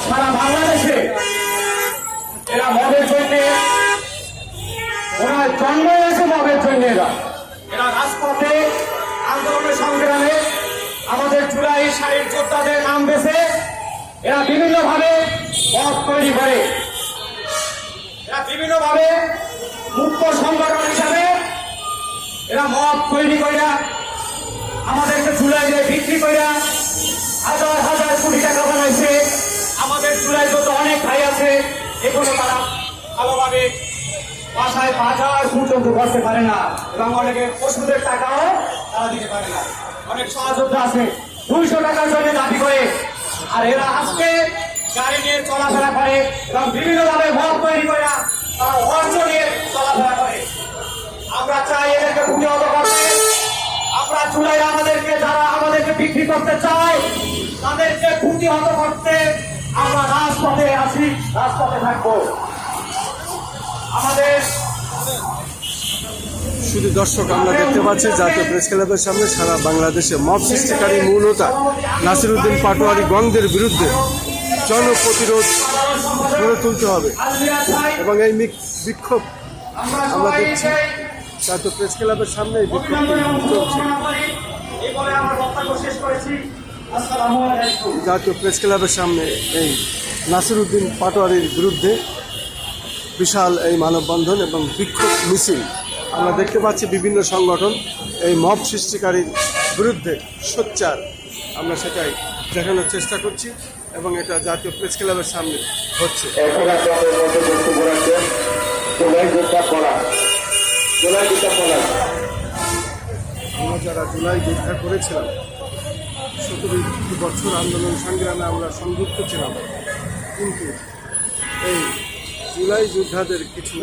সারা বাংলাদেশে এরা মদের জন্য, ওরা জন্ম হয়েছে মদের জন্য। এরা রাজপথে আন্দোলনের সংগ্রামে আমাদের জুলাই সারির যোদ্ধাদের নাম বেছে এরা বিভিন্নভাবে মত তৈরি করে। এরা বিভিন্নভাবে মুক্ত সংগঠন হিসাবে এরা মদ তৈরি কইরা আমাদেরকে জুলাইয়ে বিক্রি কইরা হাজার হাজার কোটি টাকা বানাইছে। আমাদের জুলাই যত অনেক ভাই আছে, এগুলো তারা ভালোভাবে বাসায় বাজার পর্যন্ত করতে পারে না, এবং অনেকে ওষুধের টাকাও তারা দিতে পারে না। অনেক সহযোদ্ধা আছে 200 টাকার জন্য দাবি করে, আর এরা আজকে গাড়ি নিয়ে চলাফেরা করে এবং বিভিন্নভাবে মদ তৈরি করে তারা অর্থ নিয়ে চলাফেরা করে। আমরা চাই এদেরকে প্রতিহত করতে। আমরা জুলাই আমাদেরকে যারা আমাদেরকে বিক্রি করতে চায় তাদেরকে প্রতিহত করতে আমরা রাজপথে আছি, রাজপথে থাকবো। আমাদের শুধু দর্শক, আমরা দেখতে পাচ্ছি জাতীয় প্রেস ক্লাবের সামনে সারা বাংলাদেশে মব সৃষ্টিকারী মূলতা নাসিরউদ্দিন পাটোয়ারি গংদের বিরুদ্ধে জনপ্রতিরোধ গড়ে তুলতে হবে, এবং এই বিক্ষোভ আমরা দেখছি জাতীয় প্রেস ক্লাবের সামনে এই বিক্ষোভ চলছে। জাতীয় প্রেস ক্লাবের সামনে এই নাসিরউদ্দিন পাটোয়ারির বিরুদ্ধে বিশাল এই মানববন্ধন এবং বিক্ষোভ মিছিল আমরা দেখতে পাচ্ছি। বিভিন্ন সংগঠন এই মব সৃষ্টিকারীর বিরুদ্ধে সোচ্চার, আমরা সেটাই দেখানোর চেষ্টা করছি, এবং এটা জাতীয় প্রেস ক্লাবের সামনে হচ্ছে। আমরা যারা জুলাই যোদ্ধা করেছিলাম, 17 বছর আন্দোলন সংগ্রামে আমরা সংযুক্ত ছিলাম, কিন্তু এই জুলাই যোদ্ধাদের কিছু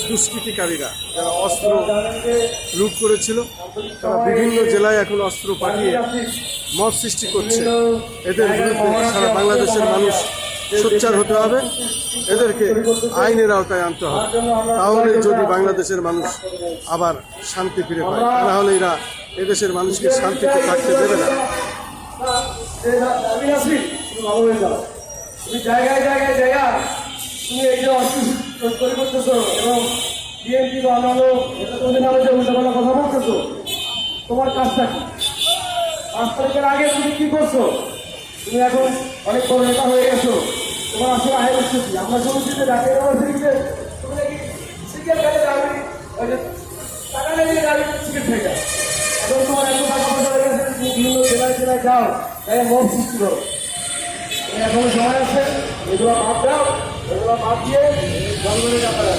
দুষ্কৃতিকারীরা যারা অস্ত্র লুট করেছিল, তারা বিভিন্ন জেলায় এখন অস্ত্র পাঠিয়ে মব সৃষ্টি করছে। এদের বিরুদ্ধে সারা বাংলাদেশের মানুষ সোচ্চার হতে হবে, এদেরকে আইনের আওতায় আনতে হবে। তাহলে যদি বাংলাদেশের মানুষ আবার শান্তি ফিরে পায়, তাহলে এরা এদেশের মানুষকে শান্তিতে থাকতে দেবে না। তুমি জায়গায় জায়গায় জায়গা তুমি এই যে তৈরি করতেছো, এবং বিএনপি বা অন্যান্য তোমাদের নামে যে উল্টাপাল্টা কথা বলতেছো, তোমার কাজটা কি? 5 তারিখের আগে তুমি কি করছো? তুমি এখন অনেক বড় নেতা হয়ে গেছো, তোমার আসলে আয় করছো কি? আমরা শুনেছি ঢাকা ইউনিভার্সিটিতে তুমি নাকি সিগারেট খেলে যাবে, ওই যে টাকা নিয়ে যাবে সিগারেট খেয়ে, এখন তোমার এত টাকা পয়সা হয়ে গেছে, তুমি বিভিন্ন জেলায় জেলায় যাও, তাই মব সৃষ্টি করো। এখনো সময় আছে, এগুলো বাদ দাও, এগুলো বাদ দিয়ে জঙ্গলে যাবে।